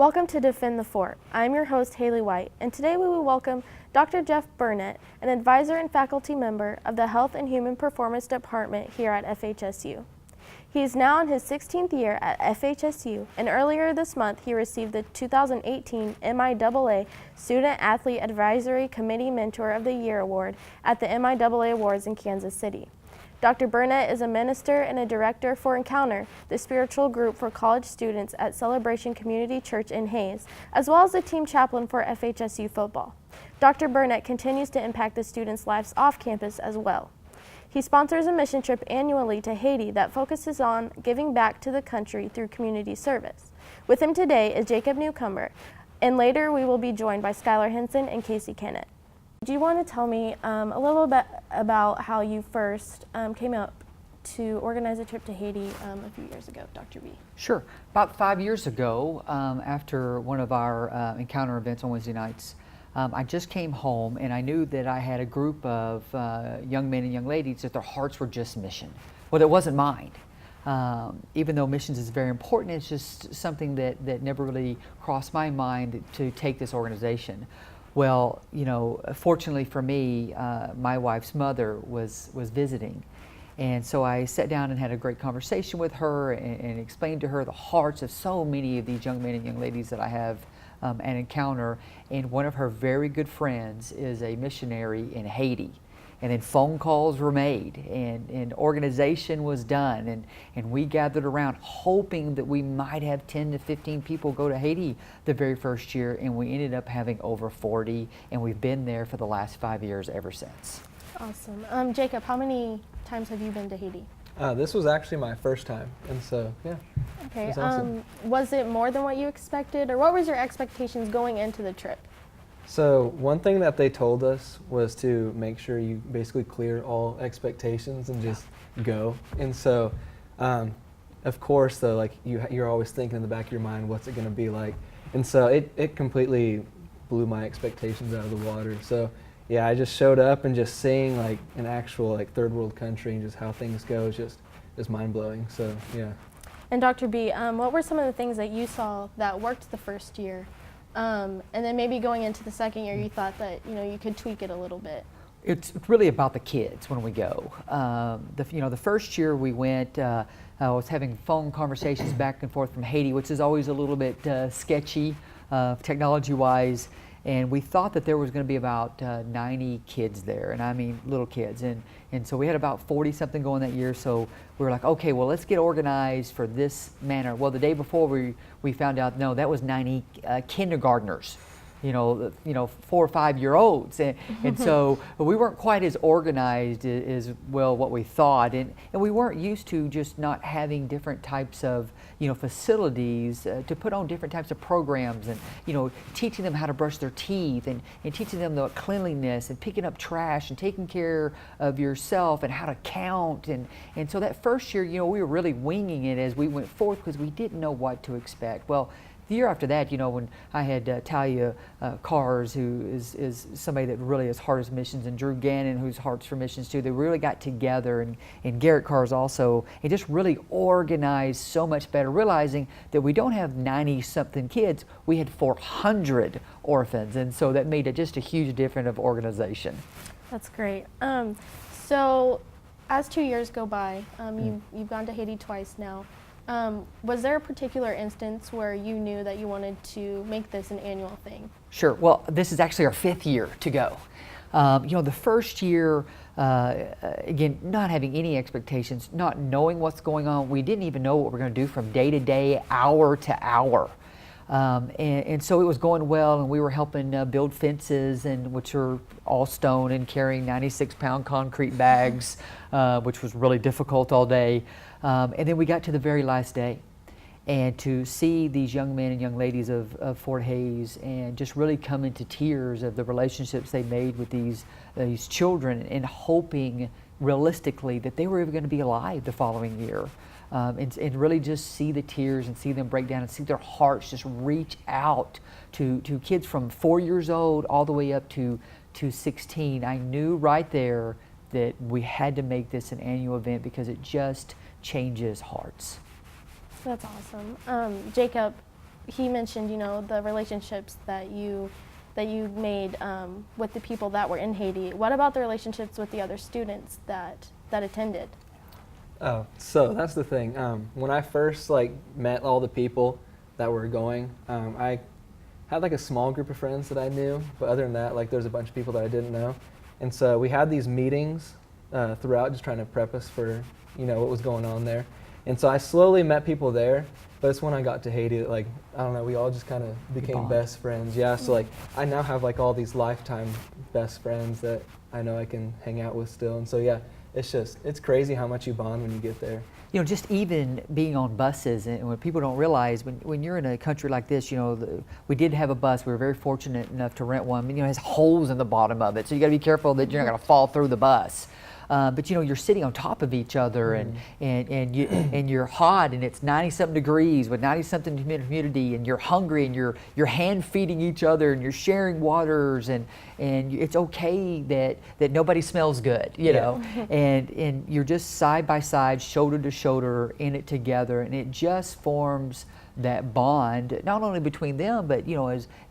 Welcome to Defend the Fort. I'm your host, Haley White, and today we will welcome Dr. Jeff Burnett, an advisor and faculty member of the Health and Human Performance Department here at FHSU. He is now in his 16th year at FHSU, and earlier this month he received the 2018 MIAA Student Athlete Advisory Committee Mentor of the Year Award at the MIAA Awards in Kansas City. Dr. Burnett is a minister and a director for Encounter, the spiritual group for college students at Celebration Community Church in Hayes, as well as the team chaplain for FHSU football. Dr. Burnett continues to impact the students' lives off campus as well. He sponsors a mission trip annually to Haiti that focuses on giving back to the country through community service. With him today is Jacob Newcomer, and later we will be joined by Skylar Henson and Casey Kennett. Do you want to tell me a little bit about how you first came up to organize a trip to Haiti a few years ago, Dr. B? Sure. About 5 years ago, after one of our Encounter events on Wednesday nights, I just came home and I knew that I had a group of young men and young ladies that their hearts were just mission. Well, it wasn't mine. Even though missions is very important, it's just something that never really crossed my mind to take this organization. Well, you know, fortunately for me, my wife's mother was visiting. And so I sat down and had a great conversation with her and explained to her the hearts of so many of these young men and young ladies that I have an Encounter. And one of her very good friends is a missionary in Haiti. And then phone calls were made and organization was done and we gathered around hoping that we might have 10 to 15 people go to Haiti the very first year, and we ended up having over 40, and we've been there for the last 5 years ever since. Awesome. Jacob, how many times have you been to Haiti? This was actually my first time, and so yeah. Okay. It was awesome. Was it more than what you expected, or what was your expectations going into the trip? So one thing that they told us was to make sure you basically clear all expectations and just go. And so, of course, though, like you're always thinking in the back of your mind, what's it going to be like? And so it completely blew my expectations out of the water. So yeah, I just showed up and just seeing like an actual like third world country and just how things go is just mind blowing. So yeah. And Dr. B, what were some of the things that you saw that worked the first year? And then maybe going into the second year, you thought that you could tweak it a little bit. It's really about the kids when we go. The first year we went, I was having phone conversations back and forth from Haiti, which is always a little bit sketchy technology-wise. And we thought that there was going to be about 90 kids there, and I mean little kids. And so we had about 40-something going that year, so we were like, okay, well, let's get organized for this manner. Well, the day before we found out, no, that was 90 kindergartners. 4 or 5 year olds, and so we weren't quite as organized as well what we thought, and we weren't used to just not having different types of facilities to put on different types of programs, and teaching them how to brush their teeth and teaching them the cleanliness and picking up trash and taking care of yourself and how to count, and so that first year we were really winging it as we went forth because we didn't know what to expect. Well, the year after that, when I had Talia Cars, who is somebody that really is heart as missions, and Drew Gannon, who's hearts for missions too, they really got together, and Garrett Cars also, and just really organized so much better, realizing that we don't have 90-something kids, we had 400 orphans, and so that made it just a huge difference of organization. That's great. So as 2 years go by, you've gone to Haiti twice now. Was there a particular instance where you knew that you wanted to make this an annual thing? Sure. Well, this is actually our 5th year to go. The first year, again, not having any expectations, not knowing what's going on. We didn't even know what we're going to do from day to day, hour to hour. And so it was going well, and we were helping build fences, which are all stone, and carrying 96-pound concrete bags, which was really difficult all day. And then we got to the very last day, and to see these young men and young ladies of Fort Hays and just really come into tears of the relationships they made with these children, and hoping realistically that they were even going to be alive the following year. And really just see the tears and see them break down and see their hearts just reach out to kids from 4 years old all the way up to 16. I knew right there that we had to make this an annual event because it just changes hearts. That's awesome. Jacob, he mentioned, the relationships that you made with the people that were in Haiti. What about the relationships with the other students that attended? Oh, so that's the thing. When I first met all the people that were going, I had a small group of friends that I knew, but other than that, there's a bunch of people that I didn't know. And so we had these meetings throughout, just trying to prep us for what was going on there. And so I slowly met people there, but it's when I got to Haiti that I don't know, we all just kind of became best friends. Yeah, so I now have all these lifetime best friends that I know I can hang out with still. And so yeah, it's crazy how much you bond when you get there. Just even being on buses, and when people don't realize, when you're in a country like this, we did have a bus. We were very fortunate enough to rent one. It has holes in the bottom of it, so you got to be careful that you're not going to fall through the bus. But you're sitting on top of each other, and you're hot, and it's 90-something degrees with 90-something humidity, and you're hungry, and you're hand feeding each other, and you're sharing waters, and it's okay that nobody smells good, you know, and you're just side by side, shoulder to shoulder, in it together, and it just forms that bond, not only between them, but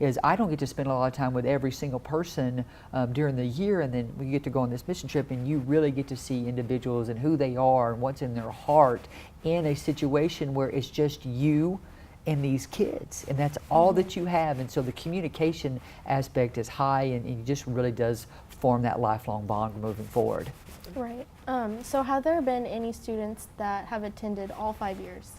as I don't get to spend a lot of time with every single person during the year, and then we get to go on this mission trip, and you really get to see individuals and who they are and what's in their heart in a situation where it's just you and these kids, and that's all that you have. And so the communication aspect is high, and it just really does form that lifelong bond moving forward. Right. So have there been any students that have attended all 5 years?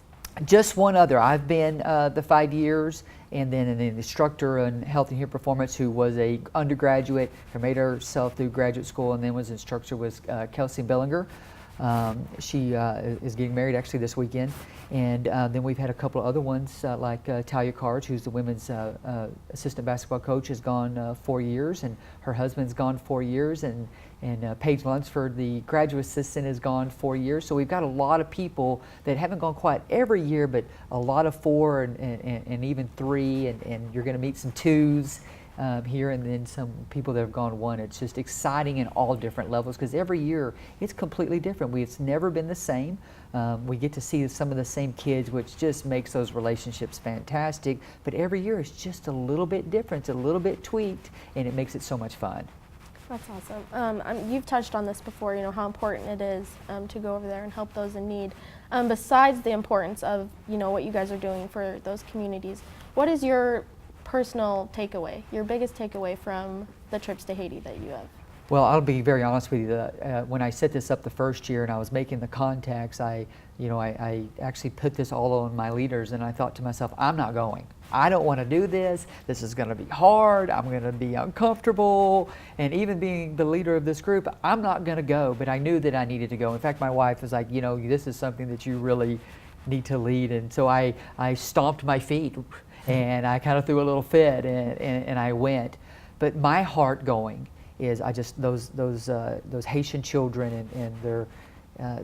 Just one other. I've been the 5 years, and then an instructor in health and human performance who was a undergraduate, who made herself through graduate school, and then was instructor was Kelsey Bellinger. She is getting married actually this weekend, and then we've had a couple of other ones like Talia Carge, who's the women's assistant basketball coach, has gone 4 years, and her husband's gone 4 years, and Paige Lunsford, the graduate assistant, has gone 4 years. So we've got a lot of people that haven't gone quite every year, but a lot of 4 and even 3, and you're going to meet some 2s. Here, and then some people that have gone 1. It's just exciting in all different levels, because every year it's completely different. It's never been the same. We get to see some of the same kids, which just makes those relationships fantastic. But every year it's just a little bit different, it's a little bit tweaked, and it makes it so much fun. That's awesome. You've touched on this before, how important it is to go over there and help those in need. Besides the importance of, what you guys are doing for those communities, what is your personal takeaway, your biggest takeaway from the trips to Haiti that you have? Well, I'll be very honest with you. When I set this up the first year and I was making the contacts, I actually put this all on my leaders, and I thought to myself, I'm not going. I don't want to do this. This is going to be hard. I'm going to be uncomfortable. And even being the leader of this group, I'm not going to go. But I knew that I needed to go. In fact, my wife was like, this is something that you really need to lead. And so I stomped my feet, and I kind of threw a little fit, and I went. But my heart going is those Haitian children and their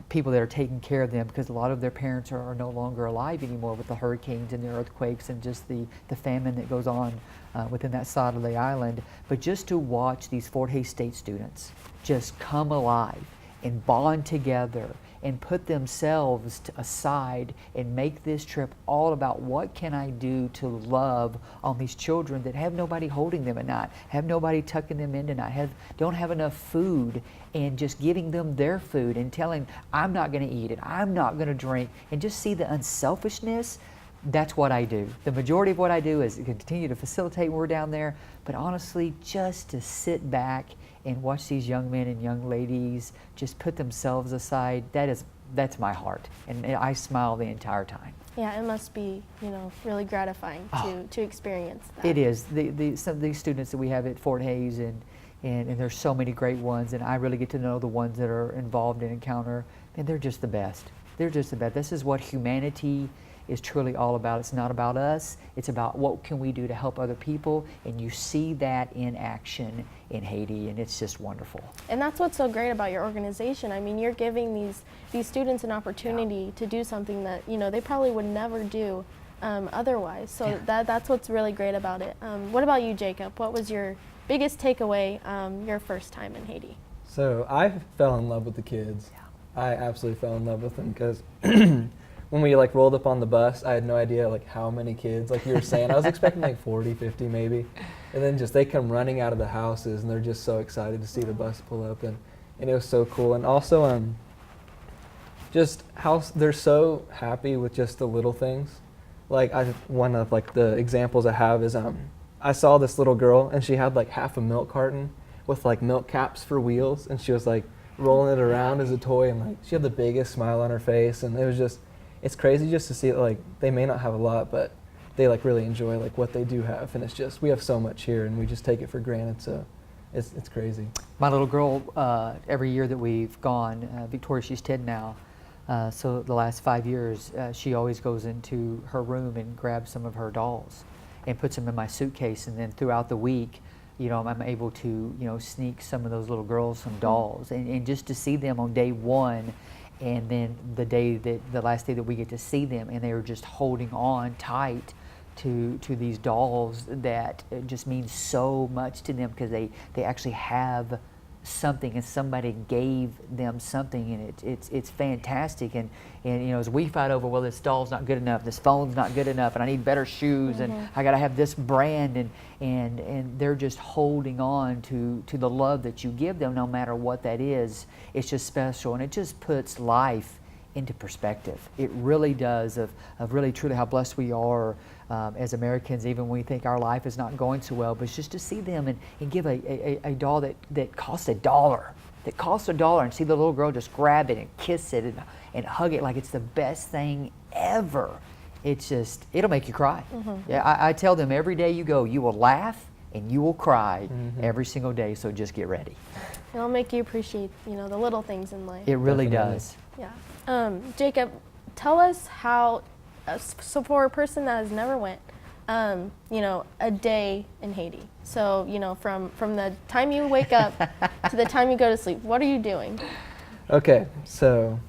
people that are taking care of them, because a lot of their parents are no longer alive anymore with the hurricanes and the earthquakes and just the famine that goes on within that side of the island. But just to watch these Fort Hays State students just come alive and bond together and put themselves aside and make this trip all about what can I do to love on these children that have nobody holding them at night, have nobody tucking them in tonight, don't have enough food, and just giving them their food and telling, I'm not going to eat it, I'm not going to drink, and just see the unselfishness. That's what I do. The majority of what I do is continue to facilitate when we're down there, but honestly, just to sit back and watch these young men and young ladies just put themselves aside, that's my heart, and I smile the entire time. Yeah, it must be, really gratifying to experience that. It is. Some of these students that we have at Fort Hays, and there's so many great ones, and I really get to know the ones that are involved in Encounter, and they're just the best. They're just the best. This is what humanity is truly all about. It's not about us. It's about what can we do to help other people, and you see that in action in Haiti, and it's just wonderful. And that's what's so great about your organization. I mean, you're giving these students an opportunity to do something that they probably would never do otherwise. So that's what's really great about it. What about you, Jacob? What was your biggest takeaway your first time in Haiti? So I fell in love with the kids. I absolutely fell in love with them, because when we like rolled up on the bus, I had no idea like how many kids, like you were saying. I was expecting like 40, 50 maybe. And then just they come running out of the houses and they're just so excited to see the bus pull up, and it was so cool. And also just how they're so happy with just the little things. Like one of like the examples I have is I saw this little girl and she had like half a milk carton with like milk caps for wheels, and she was like rolling it around as a toy, and like she had the biggest smile on her face, and it was just, it's crazy just to see it. Like they may not have a lot, but they like really enjoy like what they do have, and it's just, we have so much here and we just take it for granted, so it's crazy. My little girl, every year that we've gone, Victoria, she's 10 now, so the last 5 years, she always goes into her room and grabs some of her dolls and puts them in my suitcase, and then throughout the week, you know, I'm able to, you know, sneak some of those little girls some dolls, and just to see them on day one, and then the last day that we get to see them, and they are just holding on tight to these dolls that just means so much to them, because they actually have something, and somebody gave them something, and it's fantastic. And you know, as we fight over, well, this doll's not good enough, this phone's not good enough, and I need better shoes, and I got to have this brand, and they're just holding on to the love that you give them, no matter what that is. It's just special, and it just puts life into perspective. It really does, of really truly how blessed we are as Americans, even when we think our life is not going so well. But it's just to see them and give a doll that costs $1, and see the little girl just grab it and kiss it and hug it like it's the best thing ever. It's just, it'll make you cry. Yeah, I tell them every day you go, you will laugh and you will cry every single day, so just get ready. It'll make you appreciate, you know, the little things in life. It really Definitely. does. Yeah. Jacob, tell us how, so for a person that has never went, you know, a day in Haiti. So, you know, from the time you wake up to the time you go to sleep, what are you doing? Okay, so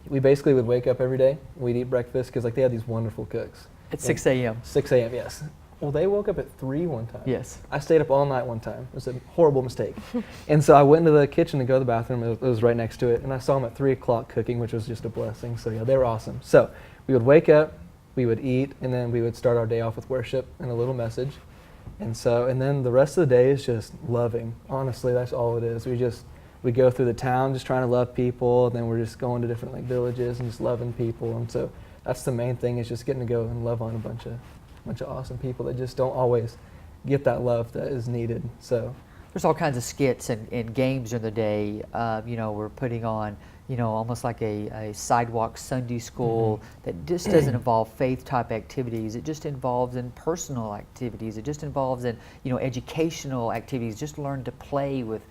we basically would wake up every day, we'd eat breakfast, because like they had these wonderful cooks. At 6 a.m. 6 a.m., yes. Well, they woke up at 3 one time. Yes. I stayed up all night one time. It was a horrible mistake. And so I went into the kitchen to go to the bathroom. It was right next to it. And I saw them at 3 o'clock cooking, which was just a blessing. So yeah, they were awesome. So we would wake up, we would eat, and then we would start our day off with worship and a little message. And then the rest of the day is just loving. Honestly, that's all it is. We go through the town just trying to love people, and then we're just going to different like villages and just loving people. And so that's the main thing, is just getting to go and love on a bunch of awesome people that just don't always get that love that is needed. So there's all kinds of skits and games during the day. You know, we're putting on, you know, almost like a sidewalk Sunday school that just doesn't involve faith type activities. It just involves in personal activities. It just involves in, you know, educational activities. Just learn to play with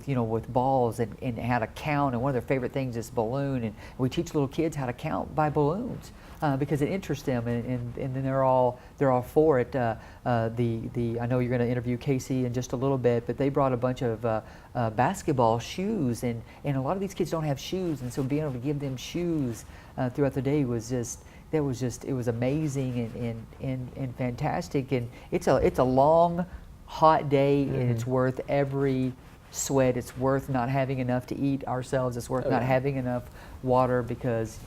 you know, with balls and how to count. And one of their favorite things is balloon. And we teach little kids how to count by balloons. Because it interests them, and then they're all for it. I know you're going to interview Casey in just a little bit, but they brought a bunch of basketball shoes, and a lot of these kids don't have shoes, and so being able to give them shoes throughout the day was just, it was amazing and fantastic. And it's a long, hot day, and it's worth every sweat. It's worth not having enough to eat ourselves. It's worth not having enough water, because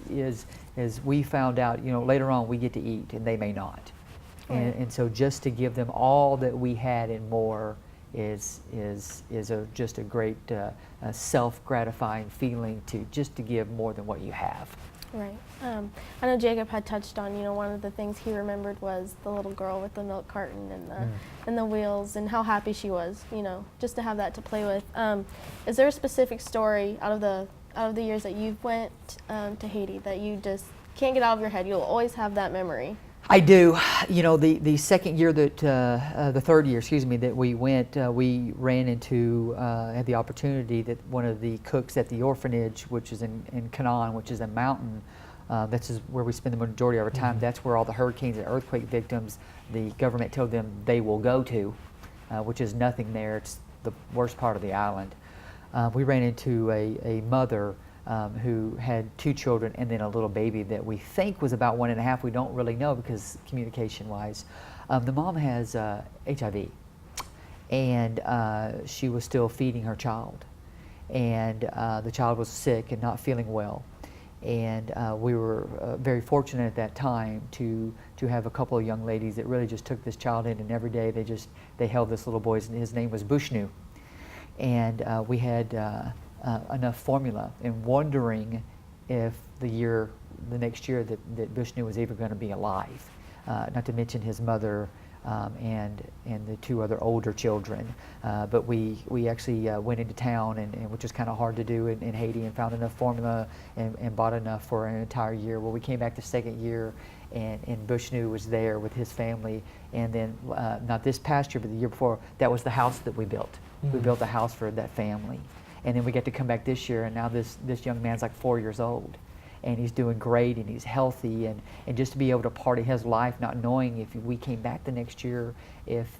as we found out, you know, later on we get to eat and they may not. And so just to give them all that we had and more is just a great self-gratifying feeling, to give more than what you have. Right. I know Jacob had touched on, you know, one of the things he remembered was the little girl with the milk carton and the wheels, and how happy she was, you know, just to have that to play with. Is there a specific story out of the years that you've went to Haiti that you just can't get out of your head? You'll always have that memory. I do. You know, the second year that, the third year, excuse me, that we went, we ran into, had the opportunity that one of the cooks at the orphanage, which is in Canaan, which is a mountain, that's where we spend the majority of our time. That's where all the hurricanes and earthquake victims, the government told them they will go to, which is nothing there. It's the worst part of the island. We ran into a mother who had 2 children and then a little baby that we think was about 1.5. We don't really know, because communication-wise. The mom has HIV, and she was still feeding her child. And the child was sick and not feeling well. And we were very fortunate at that time to have a couple of young ladies that really just took this child in, and every day they held this little boy, and his name was Bushnu. And we had enough formula, and wondering if the next year that Bushnu was even going to be alive, not to mention his mother and the two other older children. But we actually went into town, and which was kind of hard to do in Haiti, and found enough formula and bought enough for an entire year. Well, we came back the second year, and Bushnu was there with his family. And then not this past year, but the year before, that was the house that we built. We built a house for that family. And then we get to come back this year, and now this young man's like 4 years old. And he's doing great, and he's healthy, and just to be able to party his life, not knowing if we came back the next year, if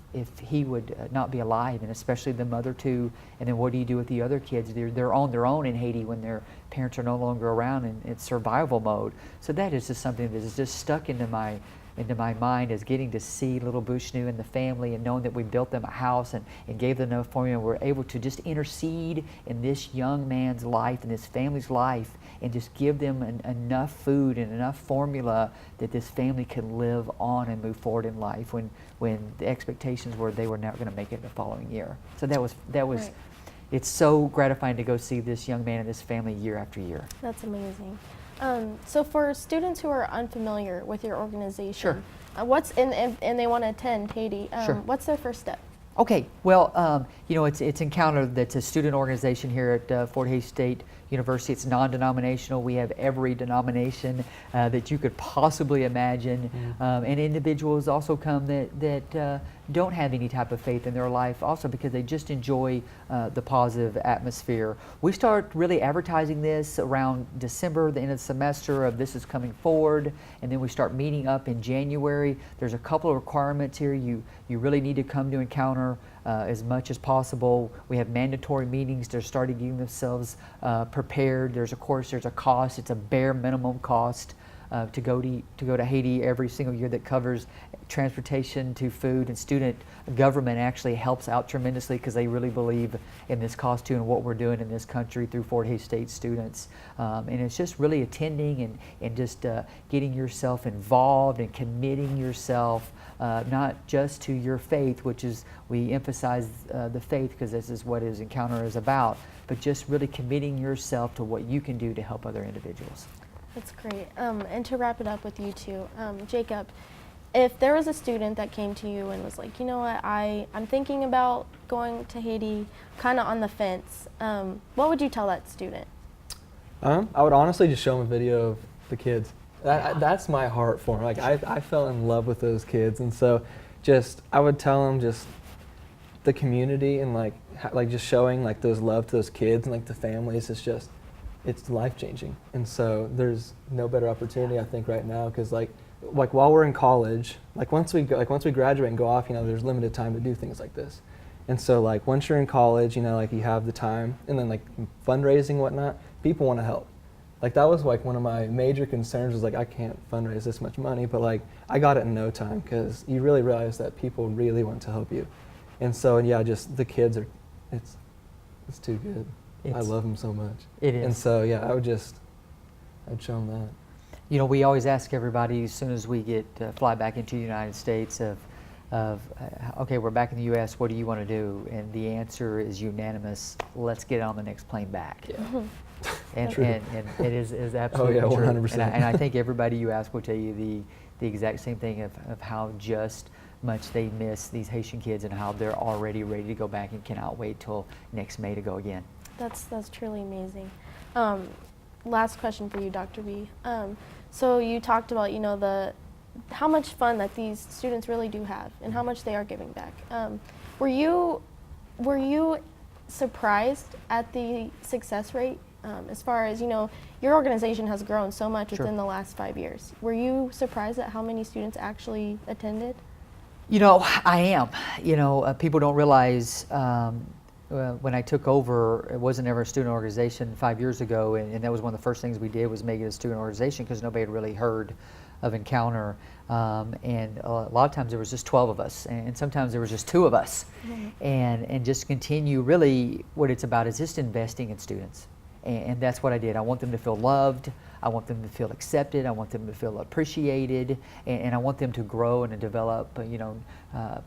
he would not be alive, and especially the mother too. And then what do you do with the other kids? They're on their own in Haiti when their parents are no longer around, and it's survival mode. So that is just something that is just stuck into my mind, is getting to see little Bushnu and the family, and knowing that we built them a house and gave them enough formula, and we're able to just intercede in this young man's life and this family's life, and just give them enough food and enough formula that this family can live on and move forward in life when the expectations were they were not going to make it the following year. So that was Right. It's so gratifying to go see this young man and this family year after year. That's amazing. So for students who are unfamiliar with your organization, Sure. And they want to attend Haiti, Sure. what's their first step? Okay, well, it's Encounter. That's a student organization here at Fort Hays State University. It's non-denominational. We have every denomination that you could possibly imagine, and individuals also come that don't have any type of faith in their life, also because they just enjoy the positive atmosphere. We start really advertising this around December, the end of the semester of this is coming forward, and then we start meeting up in January. There's a couple of requirements here. You really need to come to Encounter as much as possible. We have mandatory meetings. They're starting getting themselves prepared. There's a cost. It's a bare minimum cost to go to Haiti every single year that covers transportation to food, and student government actually helps out tremendously because they really believe in this cost too and what we're doing in this country through Fort Hays State students. And it's just really attending and just getting yourself involved and committing yourself not just to your faith, which is, we emphasize the faith because this is what his Encounter is about, but just really committing yourself to what you can do to help other individuals. That's great. And to wrap it up with you two, Jacob, if there was a student that came to you and was like, you know what, I'm thinking about going to Haiti, kind of on the fence, what would you tell that student? I would honestly just show them a video of the kids. That's my heart for them. Like I fell in love with those kids, and so I would tell them just the community and like just showing like those love to those kids and like the families. It's life changing, and so there's no better opportunity I think right now because like while we're in college, like once we graduate and go off, there's limited time to do things like this, and so like once you're in college, like you have the time, and then like fundraising and whatnot, people want to help. Like that was like one of my major concerns was like I can't fundraise this much money, but like I got it in no time because you really realize that people really want to help you, and so yeah, just the kids it's too good. I love them so much. It is. And so, yeah, I'd show them that. We always ask everybody as soon as we fly back into the United States okay, we're back in the U.S., what do you want to do? And the answer is unanimous, let's get on the next plane back. Yeah. And True. And it is absolutely oh, yeah, true. 100%. And I think everybody you ask will tell you the exact same thing of how just much they miss these Haitian kids and how they're already ready to go back and cannot wait till next May to go again. That's truly amazing. Last question for you, Dr. B. So you talked about, how much fun that these students really do have and how much they are giving back. Were you surprised at the success rate as far as, your organization has grown so much Sure. within the last 5 years. Were you surprised at how many students actually attended? I am. People don't realize when I took over, it wasn't ever a student organization 5 years ago, and that was one of the first things we did was make it a student organization because nobody had really heard of Encounter. And a lot of times there was just 12 of us, and sometimes there was just 2 of us. Mm-hmm. And just continue, really what it's about is just investing in students. And that's what I did. I want them to feel loved. I want them to feel accepted. I want them to feel appreciated, and I want them to grow and to develop,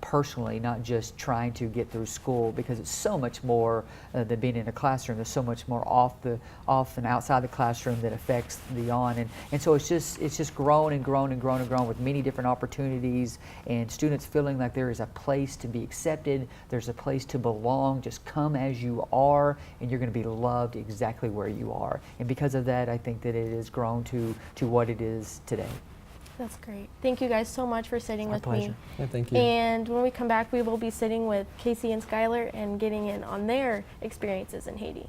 personally, not just trying to get through school, because it's so much more than being in a classroom. There's so much more off and outside the classroom that affects the on, and so it's just grown and grown and grown and grown with many different opportunities, and students feeling like there is a place to be accepted, there's a place to belong. Just come as you are, and you're going to be loved exactly where you are. And because of that, I think that it has grown to what it is today. That's great. Thank you guys so much for sitting with pleasure. me. Yeah, thank you. And when we come back, we will be sitting with Casey and Skylar and getting in on their experiences in Haiti.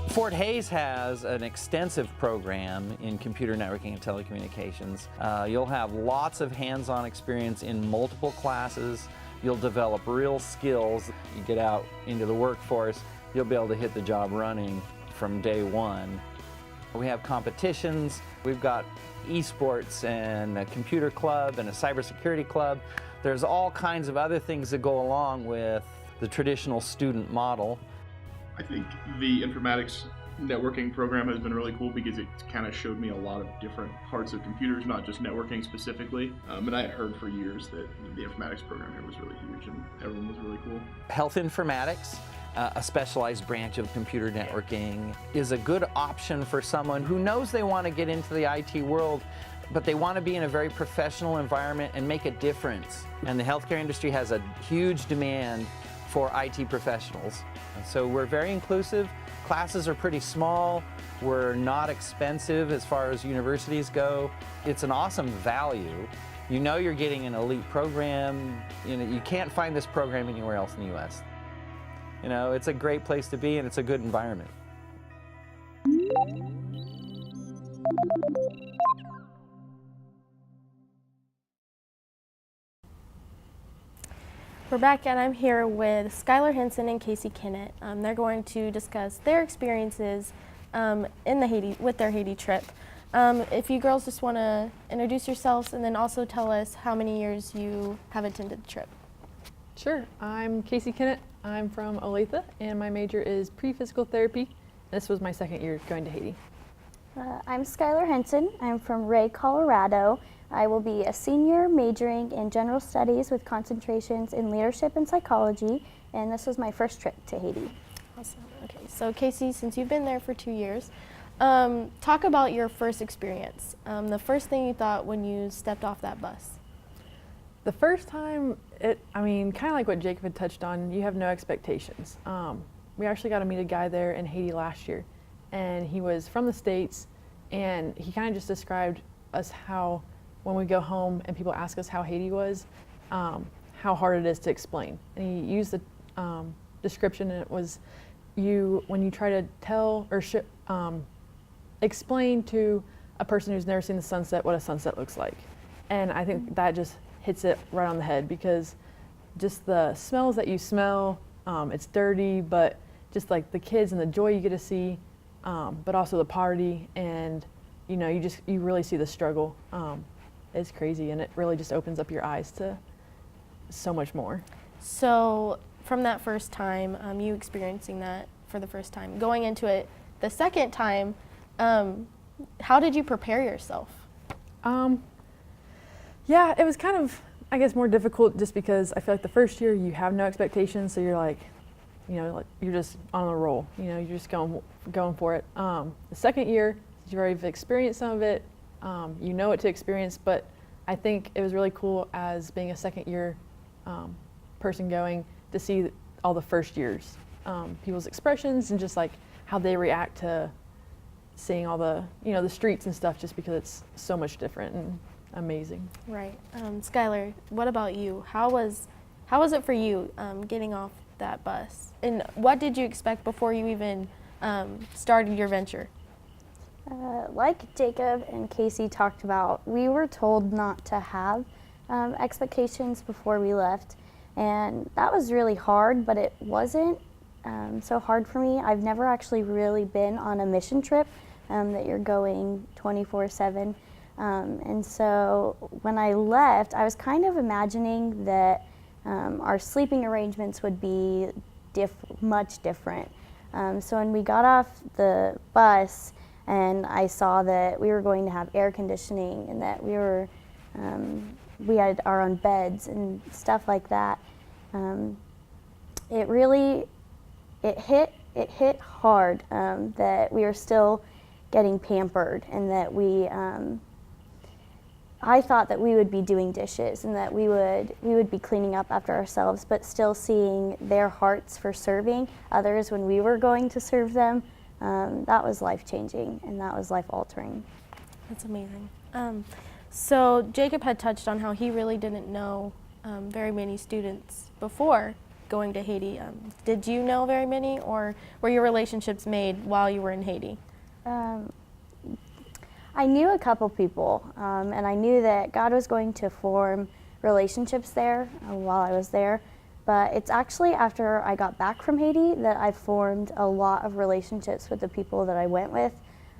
Fort Hays has an extensive program in computer networking and telecommunications. You'll have lots of hands-on experience in multiple classes. You'll develop real skills. You get out into the workforce, you'll be able to hit the job running from day one. We have competitions. We've got esports and a computer club and a cybersecurity club. There's all kinds of other things that go along with the traditional student model. I think the informatics networking program has been really cool because it kind of showed me a lot of different parts of computers, not just networking specifically. And I had heard for years that the informatics program here was really huge and everyone was really cool. Health informatics, a specialized branch of computer networking, is a good option for someone who knows they want to get into the IT world, but they want to be in a very professional environment and make a difference. And the healthcare industry has a huge demand for IT professionals. And so we're very inclusive. Classes are pretty small. We're not expensive as far as universities go. It's an awesome value. You know you're getting an elite program. You can't find this program anywhere else in the US. It's a great place to be and it's a good environment. We're back, and I'm here with Skylar Henson and Casey Kennett. They're going to discuss their experiences with their Haiti trip. If you girls just want to introduce yourselves and then also tell us how many years you have attended the trip. Sure. I'm Casey Kennett. I'm from Olathe, and my major is pre-physical therapy. This was my second year going to Haiti. I'm Skylar Henson. I'm from Ray, Colorado. I will be a senior majoring in general studies with concentrations in leadership and psychology, and this was my first trip to Haiti. Awesome. Okay, so Casey, since you've been there for 2 years, talk about your first experience. The first thing you thought when you stepped off that bus. The first time, kind of like what Jacob had touched on, you have no expectations. We actually got to meet a guy there in Haiti last year, and he was from the States, and he kind of just described us how when we go home and people ask us how Haiti was, how hard it is to explain. And he used the description, and it was when you try to tell or explain to a person who's never seen the sunset what a sunset looks like. And I think that just hits it right on the head, because just the smells that you smell, it's dirty, but just like the kids and the joy you get to see, but also the poverty, and you really see the struggle. It's crazy, and it really just opens up your eyes to so much more. So from that first time, you experiencing that for the first time, going into it the second time, how did you prepare yourself? Yeah, it was kind of, I guess, more difficult just because I feel like the first year you have no expectations, so you're like, you're just on the roll. You're just going for it. The second year, you've already experienced some of it. You know what to experience, but I think it was really cool as being a second year person going to see all the first years, people's expressions and just like how they react to seeing all the, the streets and stuff, just because it's so much different and amazing. Right. Skylar, what about you? How was it for you getting off that bus? And what did you expect before you even started your venture? Like Jacob and Casey talked about, we were told not to have expectations before we left, and that was really hard, but it wasn't so hard for me. I've never actually really been on a mission trip that you're going 24/7. And so when I left, I was kind of imagining that our sleeping arrangements would be much different. So when we got off the bus and I saw that we were going to have air conditioning and that we had our own beds and stuff like that, it hit hard that we were still getting pampered and that I thought that we would be doing dishes and that we would be cleaning up after ourselves, but still seeing their hearts for serving others when we were going to serve them, that was life-changing and that was life-altering. That's amazing. So Jacob had touched on how he really didn't know very many students before going to Haiti. Did you know very many, or were your relationships made while you were in Haiti? I knew a couple people, and I knew that God was going to form relationships there while I was there. But it's actually after I got back from Haiti that I formed a lot of relationships with the people that I went with.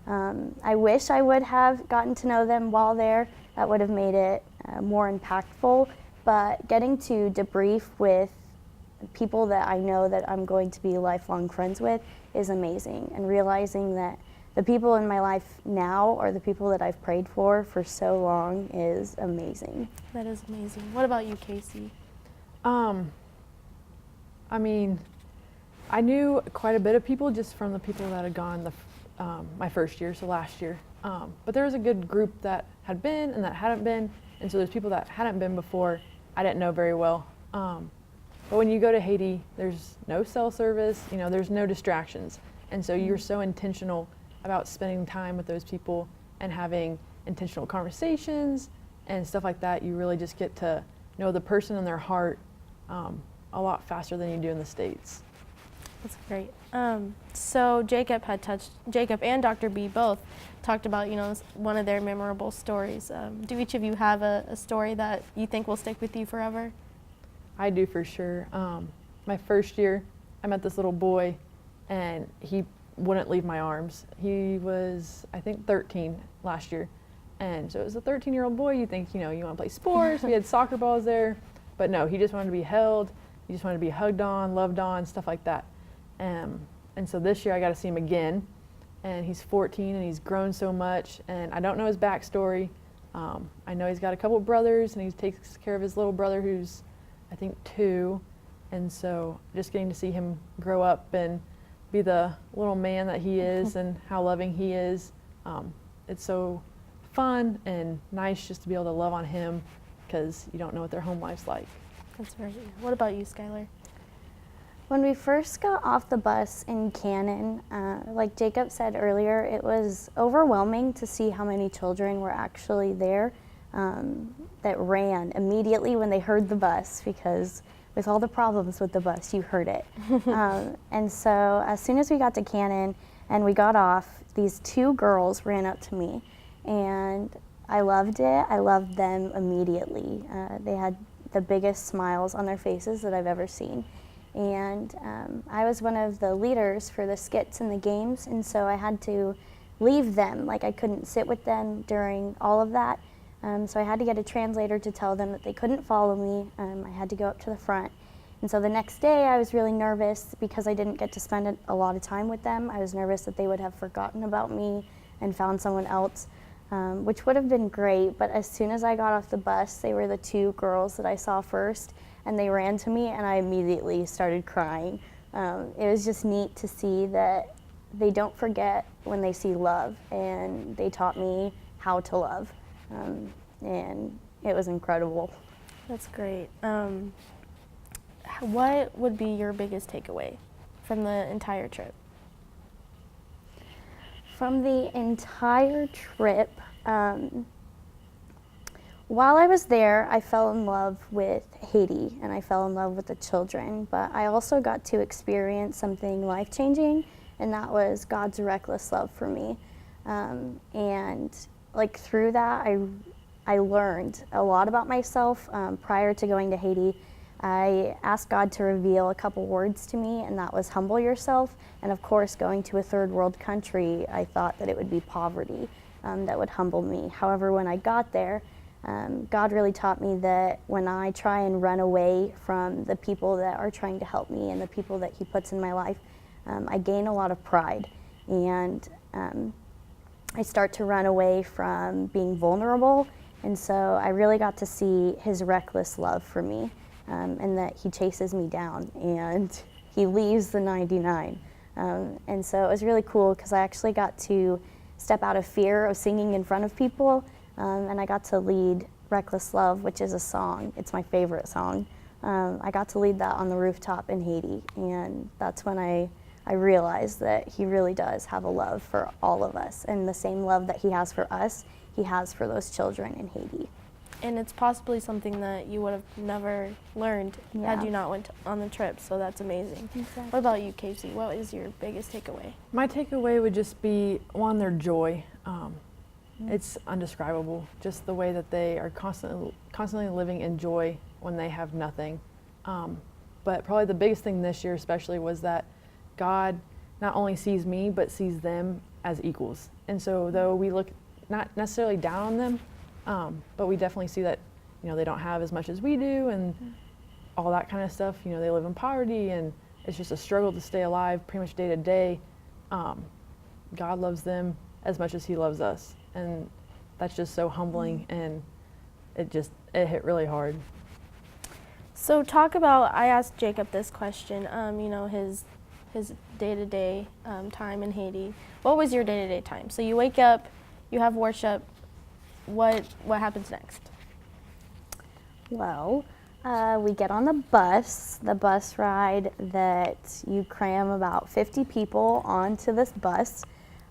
I wish I would have gotten to know them while there. That would have made it more impactful. But getting to debrief with people that I know that I'm going to be lifelong friends with is amazing. And realizing that the people in my life now are the people that I've prayed for so long is amazing. That is amazing. What about you, Casey? I mean, I knew quite a bit of people just from the people that had gone my first year, so last year. But there was a good group that had been and that hadn't been, and so there's people that hadn't been before I didn't know very well. But when you go to Haiti, there's no cell service, there's no distractions. And so you're so intentional about spending time with those people and having intentional conversations and stuff like that. You really just get to know the person and their heart a lot faster than you do in the States. That's great. So Jacob and Dr. B both talked about, one of their memorable stories. Do each of you have a story that you think will stick with you forever? I do for sure. My first year, I met this little boy, and he wouldn't leave my arms. He was, I think, 13 last year. And so it was a 13-year-old boy. You think, you want to play sports. We had soccer balls there. But no, he just wanted to be held. He just wanted to be hugged on, loved on, stuff like that. And so this year I got to see him again. And he's 14 and he's grown so much. And I don't know his backstory. I know he's got a couple of brothers and he takes care of his little brother who's, I think, 2. And so just getting to see him grow up and be the little man that he is and how loving he is. It's so fun and nice just to be able to love on him because you don't know what their home life's like. That's right. What about you, Skylar? When we first got off the bus in Cannon, like Jacob said earlier, it was overwhelming to see how many children were actually there that ran immediately when they heard the bus, because with all the problems with the bus, you heard it. And so as soon as we got to Cannon and we got off, these 2 girls ran up to me, and I loved it. I loved them immediately. They had the biggest smiles on their faces that I've ever seen. And I was one of the leaders for the skits and the games, and so I had to leave them. Like, I couldn't sit with them during all of that. So I had to get a translator to tell them that they couldn't follow me. I had to go up to the front. And so the next day I was really nervous because I didn't get to spend a lot of time with them. I was nervous that they would have forgotten about me and found someone else, which would have been great. But as soon as I got off the bus, they were the 2 girls that I saw first, and they ran to me and I immediately started crying. It was just neat to see that they don't forget when they see love, and they taught me how to love. And it was incredible. That's great. What would be your biggest takeaway from the entire trip? From the entire trip, while I was there, I fell in love with Haiti and I fell in love with the children, but I also got to experience something life-changing, and that was God's reckless love for me. And like through that, I learned a lot about myself prior to going to Haiti. I asked God to reveal a couple words to me, and that was humble yourself. And of course, going to a third world country, I thought that it would be poverty that would humble me. However, when I got there, God really taught me that when I try and run away from the people that are trying to help me and the people that He puts in my life, I gain a lot of pride. And I start to run away from being vulnerable. And so I really got to see His reckless love for me, and that He chases me down and He leaves the 99. And so it was really cool because I actually got to step out of fear of singing in front of people, and I got to lead Reckless Love, which is a song. It's my favorite song. I got to lead that on the rooftop in Haiti, and that's when I realized that He really does have a love for all of us, and the same love that He has for us, He has for those children in Haiti. And it's possibly something that you would have never learned had you not went on the trip, so that's amazing. Exactly. What about you, Casey? What is your biggest takeaway? My takeaway would just be, one, their joy. It's indescribable, just the way that they are constantly living in joy when they have nothing. But probably the biggest thing this year especially was that God not only sees me, but sees them as equals. And so though we look not necessarily down on them, but we definitely see that, they don't have as much as we do and all that kind of stuff. They live in poverty and it's just a struggle to stay alive pretty much day to day. God loves them as much as He loves us. And that's just so humbling, and it hit really hard. So I asked Jacob this question, his day-to-day time in Haiti. What was your day-to-day time? So you wake up, you have worship, what happens next? Well, we get on the bus ride that you cram about 50 people onto this bus.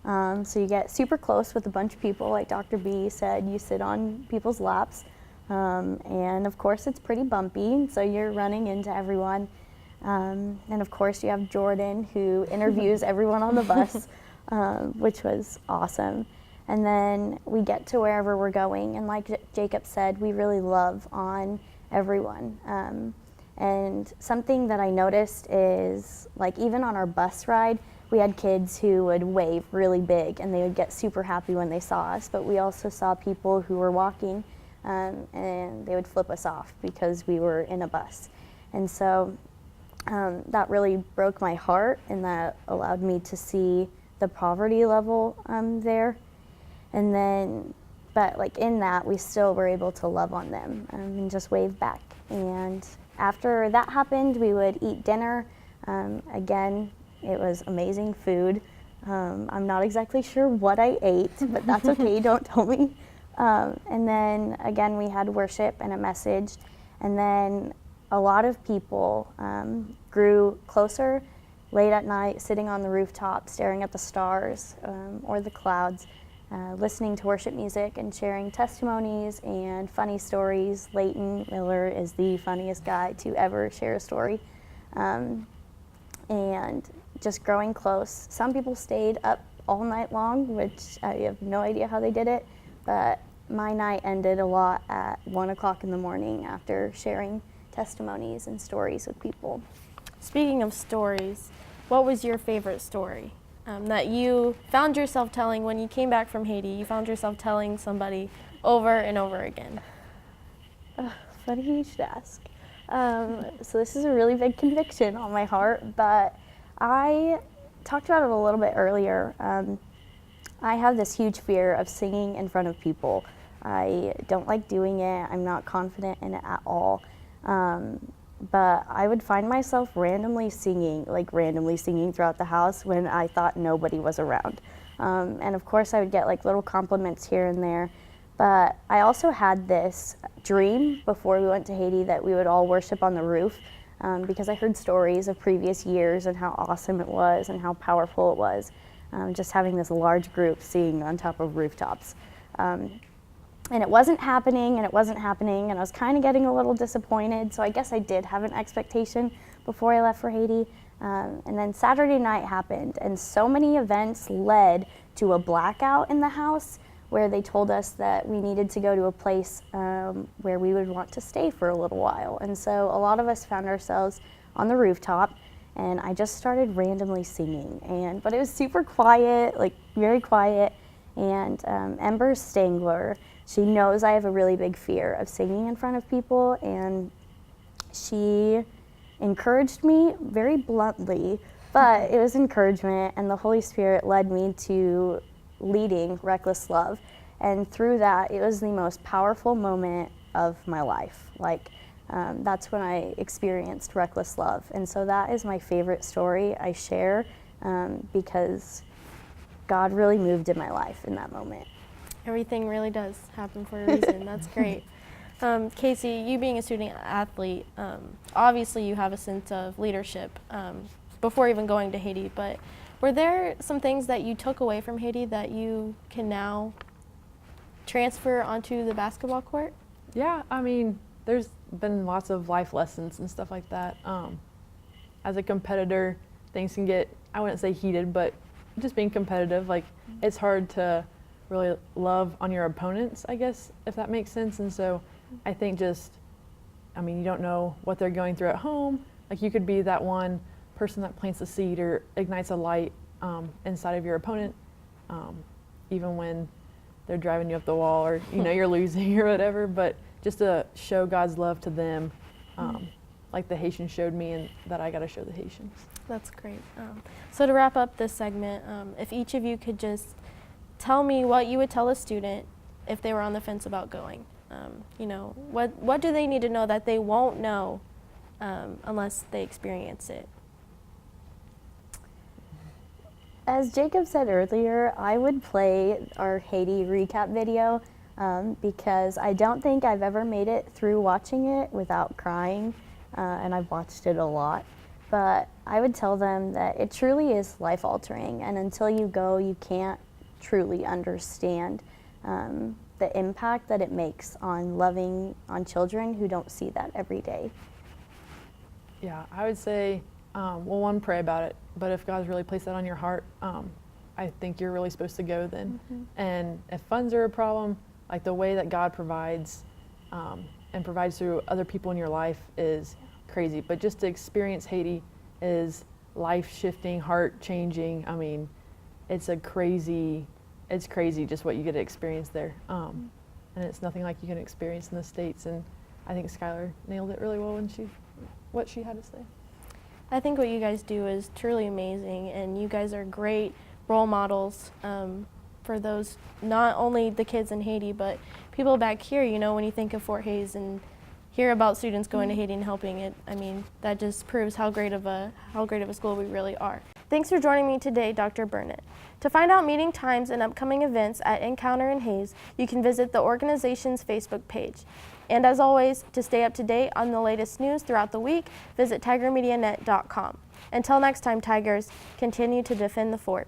So you get super close with a bunch of people, like Dr. B said, you sit on people's laps. And of course it's pretty bumpy, so you're running into everyone. And of course you have Jordan, who interviews everyone on the bus, which was awesome. And then we get to wherever we're going, and like Jacob said, we really love on everyone. And something that I noticed is, like, even on our bus ride, we had kids who would wave really big and they would get super happy when they saw us, but we also saw people who were walking and they would flip us off because we were in a bus. And so that really broke my heart, and that allowed me to see the poverty level there. And then, but like in that, we still were able to love on them and just wave back. And after that happened, we would eat dinner. Again, it was amazing food. I'm not exactly sure what I ate, but that's okay, don't tell me. And then again, we had worship and a message. And then a lot of people grew closer late at night, sitting on the rooftop, staring at the stars or the clouds, listening to worship music and sharing testimonies and funny stories. Leighton Miller is the funniest guy to ever share a story. And just growing close. Some people stayed up all night long, which I have no idea how they did it, but my night ended a lot at 1 o'clock in the morning after sharing testimonies and stories with people. Speaking of stories, what was your favorite story that you found yourself telling when you came back from Haiti? You found yourself telling somebody over and over again. Funny you should ask. So this is a really big conviction on my heart, but I talked about it a little bit earlier. I have this huge fear of singing in front of people. I don't like doing it. I'm not confident in it at all. But I would find myself randomly singing throughout the house when I thought nobody was around. And of course I would get like little compliments here and there. But I also had this dream before we went to Haiti that we would all worship on the roof, because I heard stories of previous years and how awesome it was and how powerful it was, just having this large group singing on top of rooftops. And it wasn't happening, and I was kind of getting a little disappointed, so I guess I did have an expectation before I left for Haiti. And then Saturday night happened, and so many events led to a blackout in the house where they told us that we needed to go to a place where we would want to stay for a little while. And so a lot of us found ourselves on the rooftop, and I just started randomly singing. But it was super quiet, like very quiet. And Ember Stangler, she knows I have a really big fear of singing in front of people, and she encouraged me very bluntly, but it was encouragement, and the Holy Spirit led me to leading Reckless Love. And through that, it was the most powerful moment of my life. That's when I experienced Reckless Love. And so that is my favorite story I share because God really moved in my life in that moment. Everything really does happen for a reason. That's great. Casey, you being a student athlete, obviously you have a sense of leadership before even going to Haiti, but were there some things that you took away from Haiti that you can now transfer onto the basketball court? Yeah, I mean, there's been lots of life lessons and stuff like that. As a competitor, things can get, I wouldn't say heated, but just being competitive, it's hard to really love on your opponents, I guess, if that makes sense. And so I think you don't know what they're going through at home. You could be that one person that plants a seed or ignites a light inside of your opponent, even when they're driving you up the wall or, you're losing or whatever, but just to show God's love to them, like the Haitians showed me, and that I got to show the Haitians. That's great. So to wrap up this segment, if each of you could just tell me what you would tell a student if they were on the fence about going. What do they need to know that they won't know unless they experience it? As Jacob said earlier, I would play our Haiti recap video because I don't think I've ever made it through watching it without crying, and I've watched it a lot. But I would tell them that it truly is life-altering, and until you go, you can't truly understand the impact that it makes on loving on children who don't see that every day. Yeah, I would say, one, pray about it. But if God's really placed that on your heart, I think you're really supposed to go then. Mm-hmm. And if funds are a problem, the way that God provides and provides through other people in your life is crazy. But just to experience Haiti is life-shifting, heart-changing. I mean, it's crazy just what you get to experience there. And it's nothing like you can experience in the States. And I think Skylar nailed it really well when what she had to say. I think what you guys do is truly amazing, and you guys are great role models for those, not only the kids in Haiti, but people back here. When you think of Fort Hays and hear about students going to Haiti and helping it, that just proves how great of a school we really are. Thanks for joining me today, Dr. Burnett. To find out meeting times and upcoming events at Encounter in Hays, you can visit the organization's Facebook page. And as always, to stay up to date on the latest news throughout the week, visit tigermedianet.com. Until next time, Tigers, continue to defend the fort.